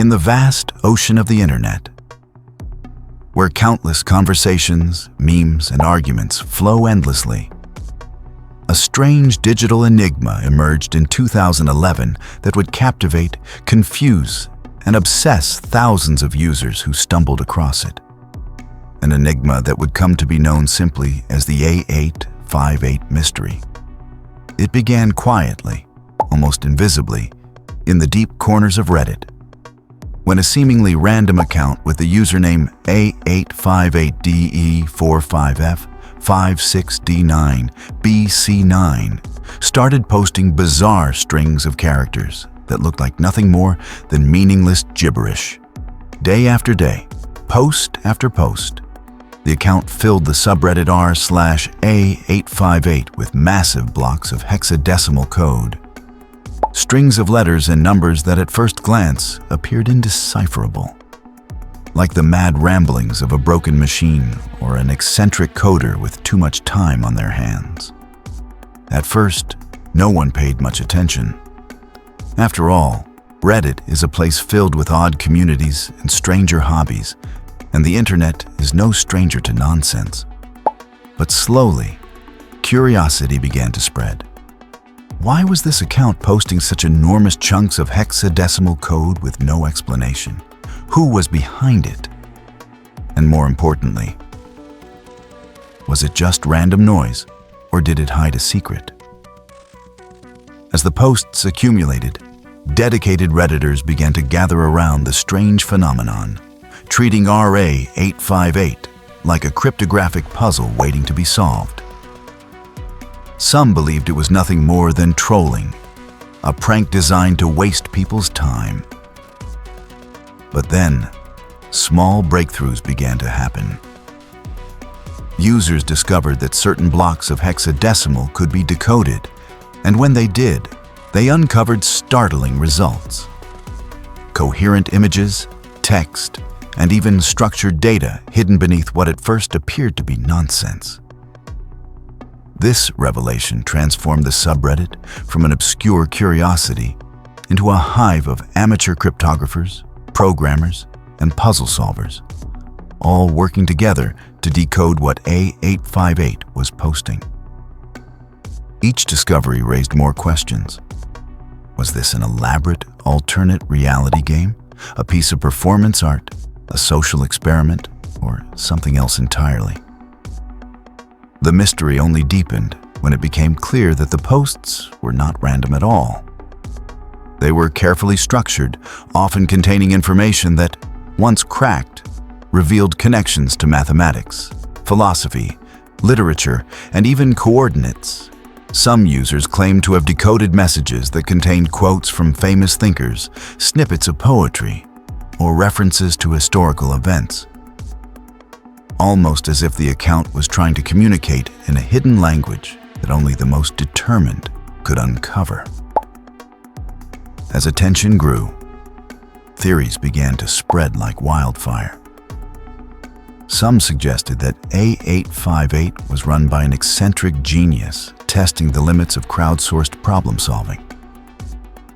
In the vast ocean of the internet, where countless conversations, memes, and arguments flow endlessly, a strange digital enigma emerged in 2011 that would captivate, confuse, and obsess thousands of users who stumbled across it. An enigma that would come to be known simply as the A858 mystery. It began quietly, almost invisibly, in the deep corners of Reddit, when a seemingly random account with the username A858DE455F56D9BC9 started posting bizarre strings of characters that looked like nothing more than meaningless gibberish. Day after day, post after post, the account filled the subreddit r/A858 with massive blocks of hexadecimal code. Strings of letters and numbers that at first glance appeared indecipherable, like the mad ramblings of a broken machine or an eccentric coder with too much time on their hands. At first, no one paid much attention. After all, Reddit is a place filled with odd communities and stranger hobbies, and the internet is no stranger to nonsense. But slowly, curiosity began to spread. Why was this account posting such enormous chunks of hexadecimal code with no explanation? Who was behind it? And more importantly, was it just random noise, or did it hide a secret? As the posts accumulated, dedicated Redditors began to gather around the strange phenomenon, treating RA858 like a cryptographic puzzle waiting to be solved. Some believed it was nothing more than trolling, a prank designed to waste people's time. But then, small breakthroughs began to happen. Users discovered that certain blocks of hexadecimal could be decoded, and when they did, they uncovered startling results. Coherent images, text, and even structured data hidden beneath what at first appeared to be nonsense. This revelation transformed the subreddit from an obscure curiosity into a hive of amateur cryptographers, programmers, and puzzle solvers, all working together to decode what A858 was posting. Each discovery raised more questions. Was this an elaborate alternate reality game, a piece of performance art, a social experiment, or something else entirely? The mystery only deepened when it became clear that the posts were not random at all. They were carefully structured, often containing information that, once cracked, revealed connections to mathematics, philosophy, literature, and even coordinates. Some users claimed to have decoded messages that contained quotes from famous thinkers, snippets of poetry, or references to historical events, almost as if the account was trying to communicate in a hidden language that only the most determined could uncover. As attention grew, theories began to spread like wildfire. Some suggested that A858 was run by an eccentric genius testing the limits of crowdsourced problem solving.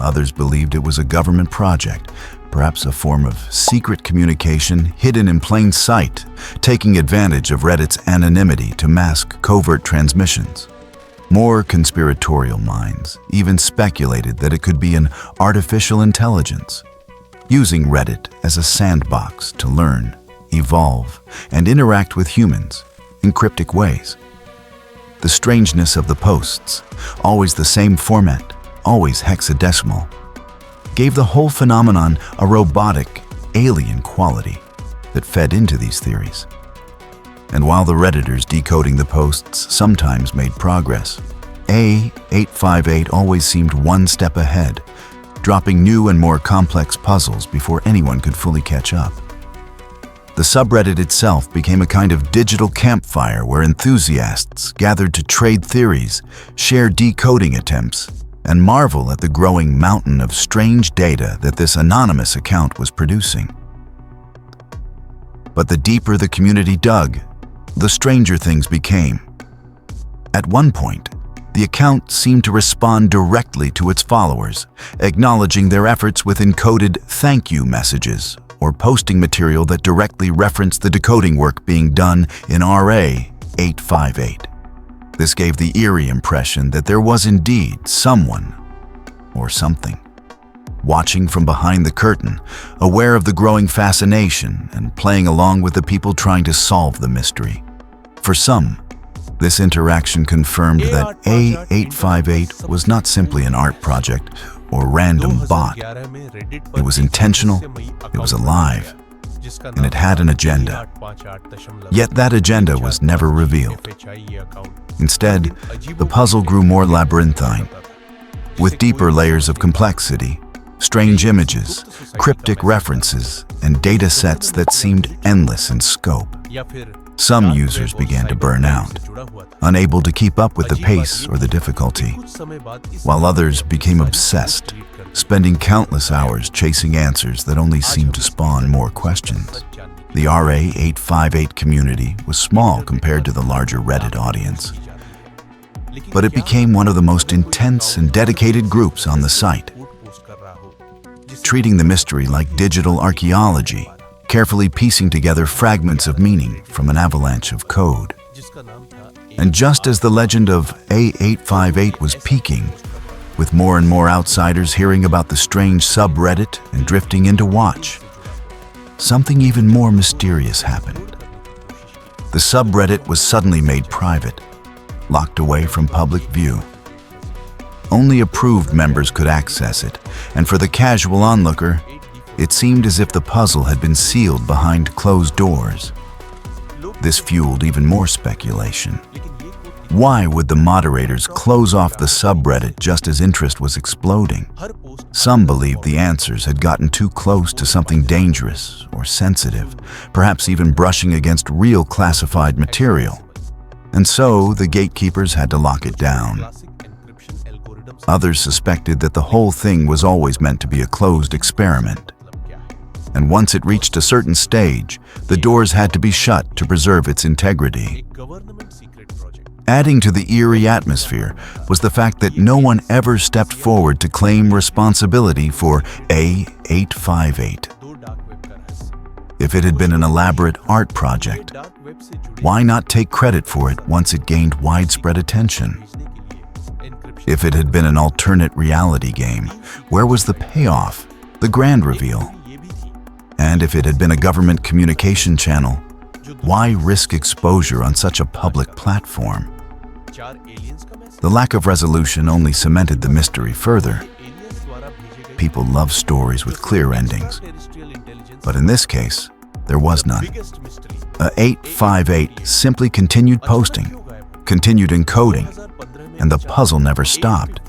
Others believed it was a government project, perhaps a form of secret communication hidden in plain sight, taking advantage of Reddit's anonymity to mask covert transmissions. More conspiratorial minds even speculated that it could be an artificial intelligence, using Reddit as a sandbox to learn, evolve, and interact with humans in cryptic ways. The strangeness of the posts, always the same format, always hexadecimal, gave the whole phenomenon a robotic, alien quality that fed into these theories. And while the Redditors decoding the posts sometimes made progress, A858 always seemed one step ahead, dropping new and more complex puzzles before anyone could fully catch up. The subreddit itself became a kind of digital campfire where enthusiasts gathered to trade theories, share decoding attempts, and marvel at the growing mountain of strange data that this anonymous account was producing. But the deeper the community dug, the stranger things became. At one point, The account seemed to respond directly to its followers, acknowledging their efforts with encoded thank you messages or posting material that directly referenced the decoding work being done in A858. This gave the eerie impression that there was indeed someone or something watching from behind the curtain, aware of the growing fascination and playing along with the people trying to solve the mystery. For some, this interaction confirmed that A858 was not simply an art project or random bot. It was intentional, it was alive, and it had an agenda. Yet that agenda was never revealed. Instead, the puzzle grew more labyrinthine, with deeper layers of complexity, strange images, cryptic references, and data sets that seemed endless in scope. Some users began to burn out, unable to keep up with the pace or the difficulty, while others became obsessed, spending countless hours chasing answers that only seemed to spawn more questions. The A858 community was small compared to the larger Reddit audience, but it became one of the most intense and dedicated groups on the site, treating the mystery like digital archaeology, carefully piecing together fragments of meaning from an avalanche of code. And just as the legend of A858 was peaking, with more and more outsiders hearing about the strange subreddit and drifting into watch, something even more mysterious happened. The subreddit was suddenly made private, locked away from public view. Only approved members could access it, and for the casual onlooker, it seemed as if the puzzle had been sealed behind closed doors. This fueled even more speculation. Why would the moderators close off the subreddit just as interest was exploding? Some believed the answers had gotten too close to something dangerous or sensitive, perhaps even brushing against real classified material. And so the gatekeepers had to lock it down. Others suspected that the whole thing was always meant to be a closed experiment. And once it reached a certain stage, the doors had to be shut to preserve its integrity. Adding to the eerie atmosphere was the fact that no one ever stepped forward to claim responsibility for A858. If it had been an elaborate art project, why not take credit for it once it gained widespread attention? If it had been an alternate reality game, where was the payoff, the grand reveal? And if it had been a government communication channel, why risk exposure on such a public platform? The lack of resolution only cemented the mystery further. People love stories with clear endings, but in this case, there was none. A858 simply continued posting, continued encoding, and the puzzle never stopped,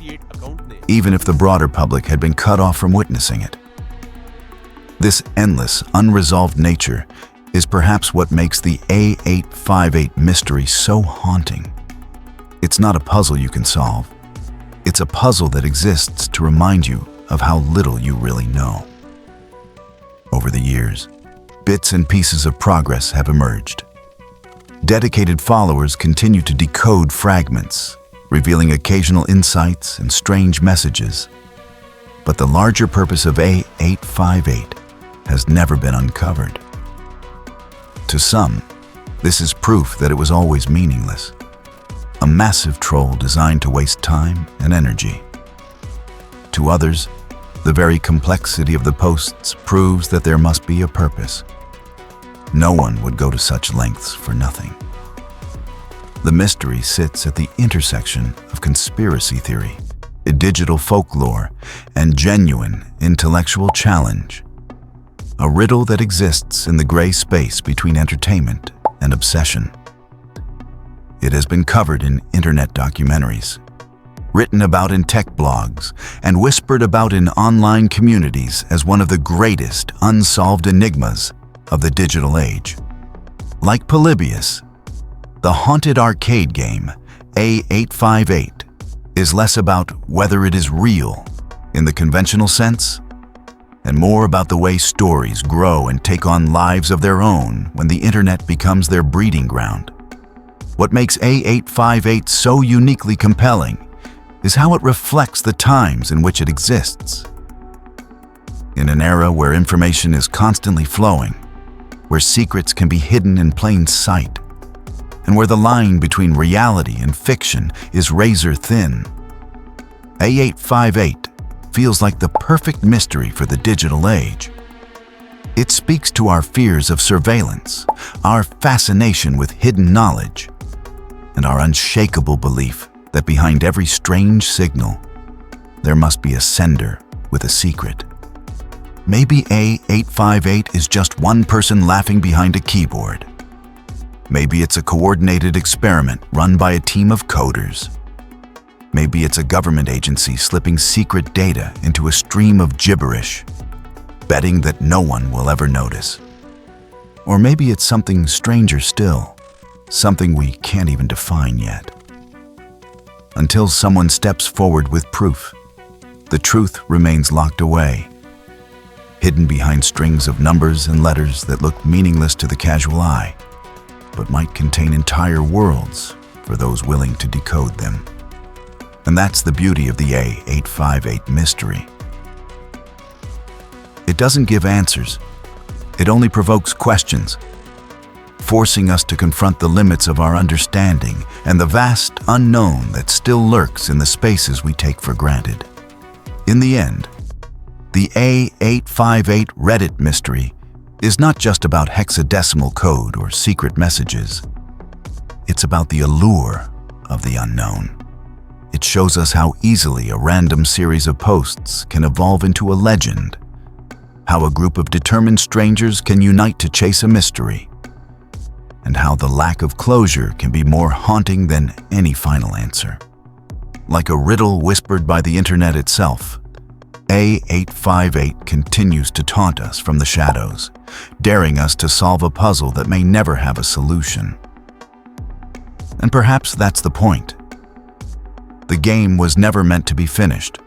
even if the broader public had been cut off from witnessing it. This endless, unresolved nature is perhaps what makes the A858 mystery so haunting. It's not a puzzle you can solve. It's a puzzle that exists to remind you of how little you really know. Over the years, bits and pieces of progress have emerged. Dedicated followers continue to decode fragments, revealing occasional insights and strange messages. But the larger purpose of A858 has never been uncovered. To some, this is proof that it was always meaningless. A massive troll designed to waste time and energy. To others, the very complexity of the posts proves that there must be a purpose. No one would go to such lengths for nothing. The mystery sits at the intersection of conspiracy theory, digital folklore, and genuine intellectual challenge. A riddle that exists in the gray space between entertainment and obsession. It has been covered in internet documentaries, written about in tech blogs, and whispered about in online communities as one of the greatest unsolved enigmas of the digital age. Like Polybius, the haunted arcade game A858 is less about whether it is real in the conventional sense, and more about the way stories grow and take on lives of their own when the internet becomes their breeding ground. What makes A858 so uniquely compelling is how it reflects the times in which it exists. In an era where information is constantly flowing, where secrets can be hidden in plain sight, and where the line between reality and fiction is razor thin, A858 feels like the perfect mystery for the digital age. It speaks to our fears of surveillance, our fascination with hidden knowledge, and our unshakable belief that behind every strange signal, there must be a sender with a secret. Maybe A858 is just one person laughing behind a keyboard. Maybe it's a coordinated experiment run by a team of coders. Maybe it's a government agency slipping secret data into a stream of gibberish, betting that no one will ever notice. Or maybe it's something stranger still, something we can't even define yet. Until someone steps forward with proof, the truth remains locked away, hidden behind strings of numbers and letters that look meaningless to the casual eye, but might contain entire worlds for those willing to decode them. And that's the beauty of the A858 mystery. It doesn't give answers. It only provokes questions, forcing us to confront the limits of our understanding and the vast unknown that still lurks in the spaces we take for granted. In the end, the A858 Reddit mystery is not just about hexadecimal code or secret messages. It's about the allure of the unknown. It shows us how easily a random series of posts can evolve into a legend, how a group of determined strangers can unite to chase a mystery, and how the lack of closure can be more haunting than any final answer. Like a riddle whispered by the internet itself, A858 continues to taunt us from the shadows, daring us to solve a puzzle that may never have a solution. And perhaps that's the point. The game was never meant to be finished,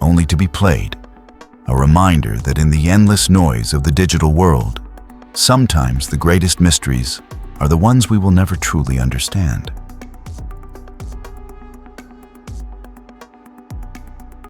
only to be played. A reminder that in the endless noise of the digital world, sometimes the greatest mysteries are the ones we will never truly understand.